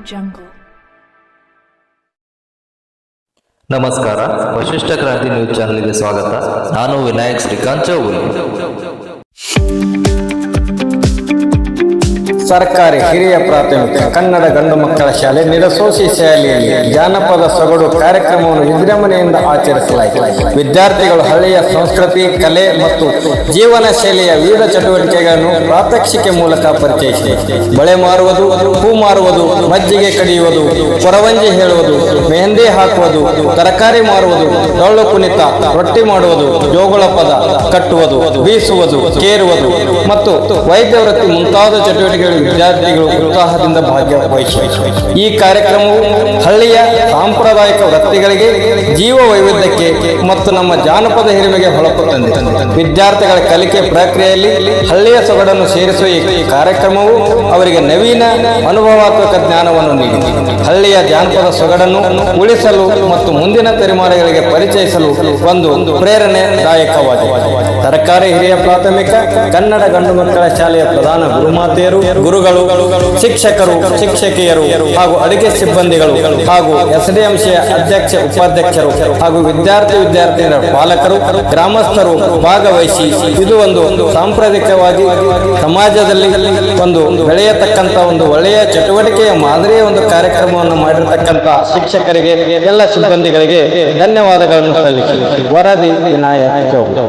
Jungle. ನಮಸ್ಕಾರ, ವಶಿಷ್ಠ ಕ್ರಾಂತಿ news ಚಾನೆಲ್ಗೆ ಸ್ವಾಗತ. ನಾನು ವಿನಾಯಕ್ ಶ್ರೀಕಾಂತ್ ಚೌಗುಲೆ. ಸರ್ಕಾರಿ ಹಿರಿಯ ಪ್ರಾಥಮಿಕ ಕನ್ನಡ ಗಂಡು ಮಕ್ಕಳ ಶಾಲೆ ನಿಡಸೋಸಿ ಶಾಲೆಯಲ್ಲಿ ಜಾನಪದ ಸೊಗಡು ಕಾರ್ಯಕ್ರಮವನ್ನು ವಿಜೃಂಭಣೆಯಿಂದ ಆಚರಿಸಲಾಯಿತು. ವಿದ್ಯಾರ್ಥಿಗಳು ಹಳ್ಳಿಯ ಸಂಸ್ಕೃತಿ, ಕಲೆ ಮತ್ತು ಜೀವನ ಶೈಲಿಯ ವಿವಿಧ ಚಟುವಟಿಕೆಗಳನ್ನು ಪ್ರಾತ್ಯಕ್ಷಿಕೆ ಮೂಲಕ ಪರಿಚಯಿಸಿದರು. ಬಳೆ ಮಾರುವುದು, ಹೂ ಮಾರುವುದು, ಮಜ್ಜಿಗೆ ಕಡಿಯುವುದು, ಕೊರವಂಜಿ ಹೇಳುವುದು, ಮೆಹಂದಿ ಹಾಕುವುದು, ತರಕಾರಿ ಮಾರುವುದು, ಡೊಳ್ಳು ಕುಣಿತ, ರೊಟ್ಟಿ ಮಾಡುವುದು, ಜೋಗುಳ ಪದ ಕಟ್ಟುವುದು, ಬೀಸುವುದು, ಕೇರುವುದು ಮತ್ತು ವೈದ್ಯ ವೃತ್ತಿ ಮುಂತಾದ ಚಟುವಟಿಕೆಗಳು ವಿದ್ಯಾರ್ಥಿಗಳು ಉತ್ಸಾಹದಿಂದ ಭಾಗವಹಿಸಿದರು. ಈ ಕಾರ್ಯಕ್ರಮವು ಹಳ್ಳಿಯ ಸಾಂಪ್ರದಾಯಿಕ ವೃತ್ತಿಗಳಿಗೆ, ಜೀವ ವೈವಿಧ್ಯಕ್ಕೆ ಮತ್ತು ನಮ್ಮ ಜಾನಪದ ಹಿರಿಮೆಗೆ ಹೊಳಪು ತಂದಿದೆ. ವಿದ್ಯಾರ್ಥಿಗಳ ಕಲಿಕೆ ಪ್ರಕ್ರಿಯೆಯಲ್ಲಿ ಹಳ್ಳಿಯ ಸೊಗಡನ್ನು ಸೇರಿಸುವ ಈ ಕಾರ್ಯಕ್ರಮವು ಅವರಿಗೆ ನವೀನ ಅನುಭವಾತ್ಮಕ ಜ್ಞಾನವನ್ನು ನೀಡಿದೆ. ಹಳ್ಳಿಯ ಜಾನಪದ ಸೊಗಡನ್ನು ಉಳಿಸಲು ಮತ್ತು ಮುಂದಿನ ತಲೆಮಾರುಗಳಿಗೆ ಪರಿಚಯಿಸಲು ಒಂದು ಪ್ರೇರಣೆದಾಯಕವಾಗಿದೆ. ಸರ್ಕಾರಿ ಹಿರಿಯ ಪ್ರಾಥಮಿಕ ಕನ್ನಡ ಗಂಡು ಮಕ್ಕಳ ಶಾಲೆಯ ಪ್ರಧಾನ ಗುರುಮಾತೆಯರು, ಗುರುಗಳು, ಶಿಕ್ಷಕರು, ಶಿಕ್ಷಕಿಯರು ಹಾಗೂ ಅಡುಗೆ ಸಿಬ್ಬಂದಿಗಳು ಹಾಗೂ ಎಸ್ಡಿಎಂಸಿಯ ಅಧ್ಯಕ್ಷ, ಉಪಾಧ್ಯಕ್ಷರು ಹಾಗೂ ವಿದ್ಯಾರ್ಥಿನಿಯರ ಪಾಲಕರು, ಗ್ರಾಮಸ್ಥರು ಭಾಗವಹಿಸಿ ಇದು ಒಂದು ಸಾಂಪ್ರದಾಯಿಕವಾಗಿ ಸಮಾಜದಲ್ಲಿ ಒಂದು ಬೆಳೆಯತಕ್ಕಂಥ ಒಂದು ಒಳ್ಳೆಯ ಚಟುವಟಿಕೆಯ ಮಾದರಿಯ ಒಂದು ಕಾರ್ಯಕ್ರಮವನ್ನು ಮಾಡಿರತಕ್ಕಂಥ ಶಿಕ್ಷಕರಿಗೆ, ಎಲ್ಲ ಸಿಬ್ಬಂದಿಗಳಿಗೆ ಧನ್ಯವಾದಗಳನ್ನು ಸಲ್ಲಿಸಿ ವರದಿ ವಿನಾಯಕ್ ಚೌಗುಲೆ.